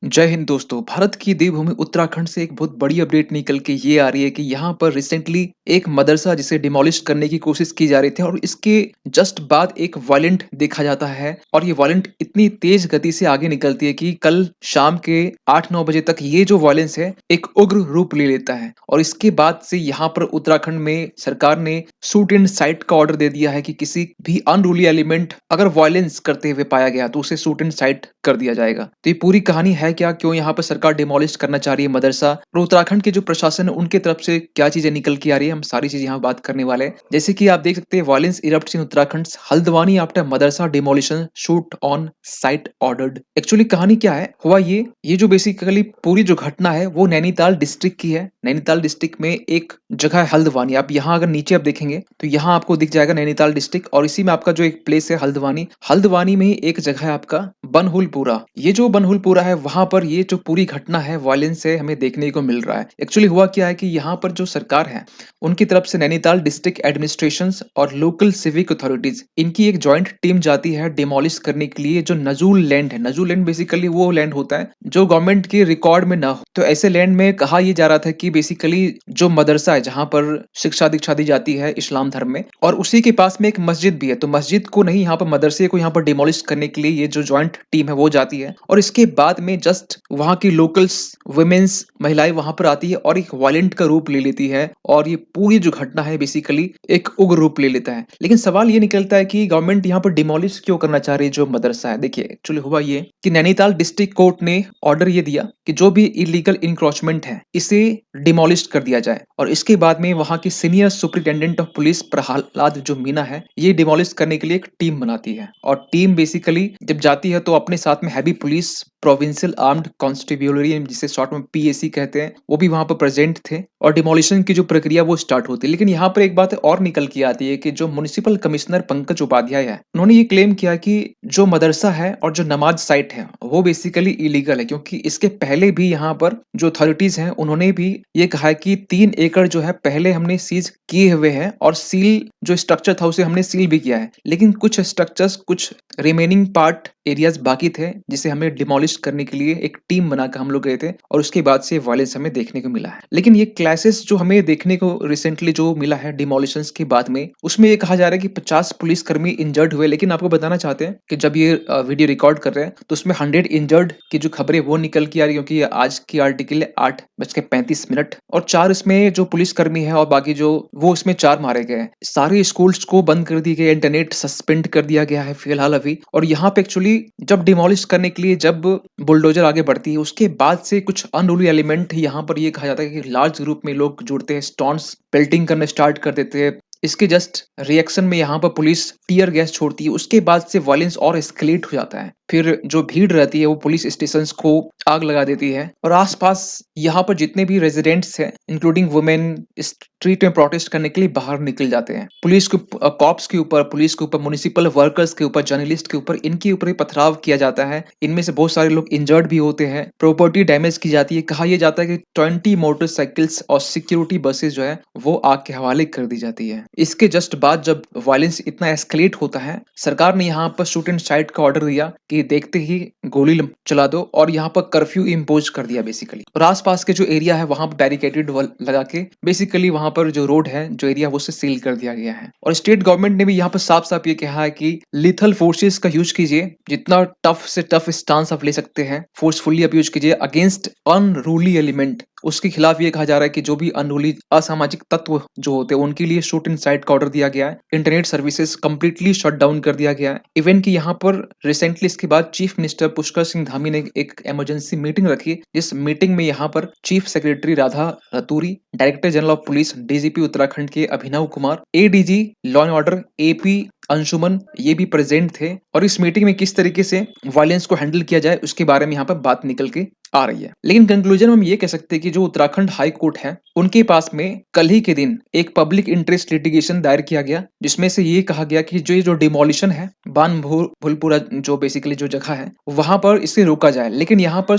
जय हिंद दोस्तों। भारत की देवभूमि उत्तराखंड से एक बहुत बड़ी अपडेट निकल के ये आ रही है कि यहाँ पर रिसेंटली एक मदरसा जिसे डिमोलिश करने की कोशिश की जा रही थी और इसके जस्ट बाद एक वायलेंट देखा जाता है और ये वायलेंट इतनी तेज गति से आगे निकलती है कि कल शाम के 8-9 बजे तक ये जो वायलेंस है एक उग्र रूप ले लेता है। और इसके बाद से यहाँ पर उत्तराखंड में सरकार ने शूट एंड साइट का ऑर्डर दे दिया है कि किसी भी अनरूली एलिमेंट अगर वायलेंस करते हुए पाया गया तो उसे शूट एंड साइट कर दिया जाएगा। तो ये पूरी कहानी है क्या, क्यों यहाँ पर सरकार डिमोलिश करना चाह रही है मदरसा और उत्तराखंड के जो प्रशासन है उनके तरफ से क्या चीजें निकल के आ रही है, हम सारी चीजें यहाँ बात करने वाले हैं। जैसे कि आप देख सकते हैं, violence erupts in Uttarakhand, Haldwani after madrasa demolition shoot on sight ordered. Actually कहानी क्या है, हुआ ये जो बेसिकली पूरी जो घटना है वो नैनीताल डिस्ट्रिक्ट की है। नैनीताल डिस्ट्रिक्ट में एक जगह है हल्द्वानी। आप यहाँ अगर नीचे आप देखेंगे तो यहाँ आपको दिख जाएगा नैनीताल डिस्ट्रिक्ट और इसी में आपका जो एक प्लेस है हल्द्वानी। हल्द्वानी में ही एक जगह है आपका बनहुलपुरा। ये जो बनहुलपुरा है वहां पर ये जो पूरी घटना है वायलेंस से हमें देखने को मिल रहा है। एक्चुअली हुआ क्या है कि यहाँ पर जो सरकार है उनकी तरफ से नैनीताल डिस्ट्रिक्ट एडमिनिस्ट्रेशन और लोकल सिविक अथॉरिटीज इनकी एक जॉइंट टीम जाती है डिमोलिश करने के लिए जो नजूल लैंड है। नजूल लैंड बेसिकली वो लैंड होता है जो गवर्नमेंट के रिकॉर्ड में ना हो। तो ऐसे लैंड में कहा यह जा रहा था कि बेसिकली जो मदरसा है जहां पर शिक्षा दीक्षा दी जाती है इस्लाम धर्म में, और उसी के पास में एक मस्जिद भी है, तो मस्जिद को नहीं, यहाँ पर मदरसे को यहाँ पर डिमोलिश करने के लिए ये जो जॉइंट टीम है वो जाती है। और इसके बाद में जस्ट वहां की लोकल्स वुमेन्स महिलाएं वहां पर आती है और एक वायलेंट का रूप ले लेती है और ये पूरी जो घटना है बेसिकली एक उग्र रूप ले लेता है। लेकिन सवाल ये निकलता है कि गवर्नमेंट यहाँ पर डिमोलिश क्यों करना चाह रही है जो मदरसा है। देखिए एक्चुअली हुआ ये कि नैनीताल डिस्ट्रिक्ट कोर्ट ने ऑर्डर ये दिया कि जो भी इलीगल इंक्रोचमेंट है इसे डिमोलिश कर दिया जाए। और इसके बाद में वहां की senior superintendent of police Prahlad जो मीना है ये डिमोलिश करने के लिए एक टीम बनाती है। और टीम बेसिकली जब जाती है तो अपने साथ में हैवी पुलिस प्रोविंशियल आर्म्ड कॉन्स्टेब्यूलरी जिसे शॉर्ट में पीएसी कहते हैं वो भी वहां पर प्रेजेंट थे और डिमोलिशन की जो प्रक्रिया वो स्टार्ट होती है। लेकिन यहाँ पर एक बात और निकल के आती है कि जो म्युनिसिपल कमिश्नर पंकज उपाध्याय है उन्होंने ये क्लेम किया कि जो मदरसा है और जो नमाज साइट है वो बेसिकली इलीगल है, क्योंकि इसके पहले भी यहाँ पर जो अथॉरिटीज हैं उन्होंने भी ये कहा है कि 3 एकड़ जो है पहले हमने सीज किए हुए हैं और सील जो स्ट्रक्चर था उसे हमने सील भी किया है, लेकिन कुछ स्ट्रक्चर्स कुछ रिमेनिंग पार्ट एरियाज बाकी थे जिसे हमें डिमोलिश करने के लिए एक टीम बनाकर हम लोग गए थे और उसके बाद से वायलेंस हमें देखने को मिला है। लेकिन ये क्लासेस जो हमें देखने को रिसेंटली जो मिला है डिमोलिशंस के बाद में, उसमें ये कहा जा रहा है कि 50 पुलिसकर्मी इंजर्ड हुए। लेकिन आपको बताना चाहते हैं कि जब ये वीडियो रिकॉर्ड कर रहे हैं तो उसमें 100 इंजर्ड की जो खबरें वो निकल के आ रही है, क्योंकि आज की आर्टिकल है 8:35 और 4 इसमें जो पुलिसकर्मी है और बाकी जो वो उसमें 4 मारे गए हैं। सारे स्कूल्स को बंद कर दिए गए, इंटरनेट सस्पेंड कर दिया गया है फिलहाल अभी। और यहाँ पे एक्चुअली जब डिमोलिश करने के लिए जब बुलडोजर आगे बढ़ती है उसके बाद से कुछ अनरूली एलिमेंट यहाँ पर ये कहा जाता है कि लार्ज ग्रुप में लोग जुड़ते हैं, स्टोन्स पेल्टिंग करना स्टार्ट कर देते हैं। इसके जस्ट रिएक्शन में यहाँ पर पुलिस टीयर गैस छोड़ती है, उसके बाद से वायलेंस और एस्केलेट हो जाता है। फिर जो भीड़ रहती है वो पुलिस स्टेशंस को आग लगा देती है और आसपास यहाँ पर जितने भी रेजिडेंट्स हैं इंक्लूडिंग वुमेन स्ट्रीट में प्रोटेस्ट करने के लिए बाहर निकल जाते हैं। पुलिस के कॉप्स के ऊपर, पुलिस के ऊपर, म्युनिसिपल वर्कर्स के ऊपर, जर्नलिस्ट के ऊपर, इनके ऊपर ही पथराव किया जाता है। इनमें से बहुत सारे लोग इंजर्ड भी होते हैं, प्रॉपर्टी डैमेज की जाती है। कहा यह जाता है कि 20 मोटरसाइकिल्स और सिक्योरिटी बसेस जो है वो आग के हवाले कर दी जाती है। इसके जस्ट बाद जब वायलेंस इतना एस्केलेट होता है, सरकार ने यहाँ पर शूट एंड साइट का ऑर्डर दिया कि देखते ही गोली चला दो और यहाँ पर कर्फ्यू इम्पोज कर दिया बेसिकली। और आसपास के जो एरिया है वहां पर बैरिकेटेड वॉल लगा के बेसिकली वहां पर जो रोड है जो एरिया वो उसे सील कर दिया गया है। और स्टेट गवर्नमेंट ने भी यहाँ पर साफ साफ ये कहा है कि लिथल फोर्सेस का यूज कीजिए, जितना टफ से टफ स्टांस आप ले सकते हैं फोर्सफुली आप यूज कीजिए अगेंस्ट अनरूली एलिमेंट। उसके खिलाफ ये कहा जा रहा है कि जो भी अनरूली असामाजिक तत्व जो होते हैं उनके लिए शूट इन साइट का ऑर्डर दिया गया है। Internet services completely shut down कर दिया गया है। इवन कि यहाँ पर रिसेंटली इसके बाद चीफ मिनिस्टर पुष्कर सिंह धामी ने एक इमरजेंसी मीटिंग रखी, जिस मीटिंग में यहाँ पर chief secretary Radha Raturi, director general of police DGP Uttarakhand के Abhinav Kumar, ADG law and order AP Anshuman ये भी प्रेजेंट थे। और इस मीटिंग में किस तरीके से वायलेंस को हैंडल किया जाए उसके बारे में यहाँ पर बात निकल के आ रही है। लेकिन कंक्लूजन में हम ये कह सकते हैं कि जो उत्तराखंड हाई कोर्ट है उनके पास में कल ही के दिन एक पब्लिक इंटरेस्ट लिटिगेशन दायर किया गया, जिसमें से ये कहा गया कि जो डिमोलिशन है भूलपुरा जो बेसिकली जो जगह है वहां पर इसे रोका जाए। लेकिन यहाँ पर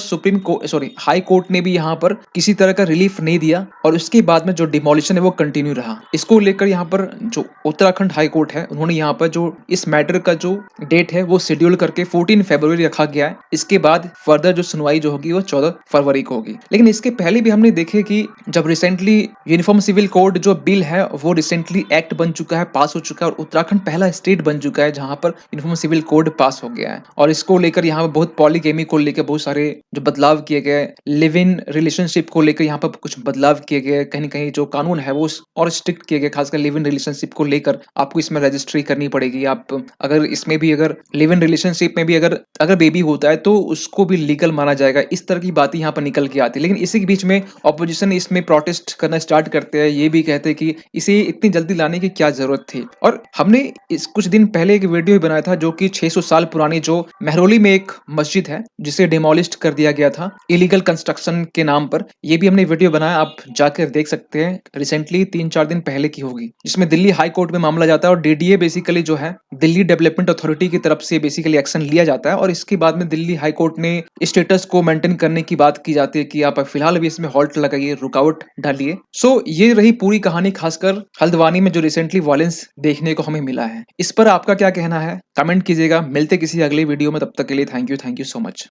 हाई कोर्ट ने भी यहाँ पर किसी तरह का रिलीफ नहीं दिया और उसके बाद में जो डिमोलिशन है वो कंटिन्यू रहा। इसको लेकर यहाँ पर जो उत्तराखंड हाई कोर्ट है उन्होंने यहाँ पर जो इस मैटर का जो डेट है वो शेड्यूल करके 14 फरवरी रखा गया है। इसके बाद फर्दर जो सुनवाई जो होगी वो 14 फरवरी को होगी। लेकिन इसके पहले भी हमने देखे कि जब रिसेंटली यूनिफॉर्म सिविल कोड जो बिल है वो रिसेंटली एक्ट बन चुका है, पास हो चुका है और उत्तराखंड पहला स्टेट बन चुका है जहां पर यूनिफॉर्म सिविल कोड पास हो गया है। और इसको लेकर यहाँ पर बहुत पॉलीगेमी को लेकर बहुत सारे जो बदलाव किए गए, लिव इन रिलेशनशिप को लेकर यहाँ पर कुछ बदलाव किए गए, कहीं न कहीं जो कानून है वो और स्ट्रिक्ट किए गए, खासकर लिव इन रिलेशनशिप को लेकर आपको इसमें रजिस्ट्री करनी पड़ेगी। आप अगर इसमें भी अगर लिव इन रिलेशनशिप में भी अगर अगर बेबी होता है तो उसको भी लीगल माना जाएगा। इस तरह की बातें यहाँ पर निकल के आती है। लेकिन इसी के बीच में ऑपोजिशन इसमें प्रोटेस्ट करना स्टार्ट करते हैं। ये भी कहते हैं कि इसे इतनी जल्दी लाने की क्या ज़रूरत थी? और हमने इस कुछ दिन पहले एक वीडियो भी बनाया था जो कि 600 साल पुरानी जो महरौली में एक मस्जिद है, जिसे डिमोलिश्ड कर दिया गया था इलीगल कंस्ट्रक्शन के नाम पर। ये भी हमने वीडियो बनाया, आप जाकर देख सकते हैं। रिसेंटली 3-4 दिन पहले की होगी, जिसमें दिल्ली हाई कोर्ट में मामला जाता है और डीडीए बेसिकली जो है दिल्ली डेवलपमेंट अथॉरिटी की तरफ से बेसिकली एक्शन लिया जाता है और इसके बाद में दिल्ली हाई कोर्ट ने स्टेटस को मेंटेन करने की बात की जाती है कि आप फिलहाल अभी इसमें हॉल्ट लगाइए, रुकावट डालिए। सो ये रही पूरी कहानी, खासकर हल्द्वानी में जो रिसेंटली वायलेंस देखने को हमें मिला है। इस पर आपका क्या कहना है? कमेंट कीजिएगा। मिलते किसी अगली वीडियो में, तब तक के लिए थैंक यू सो मच।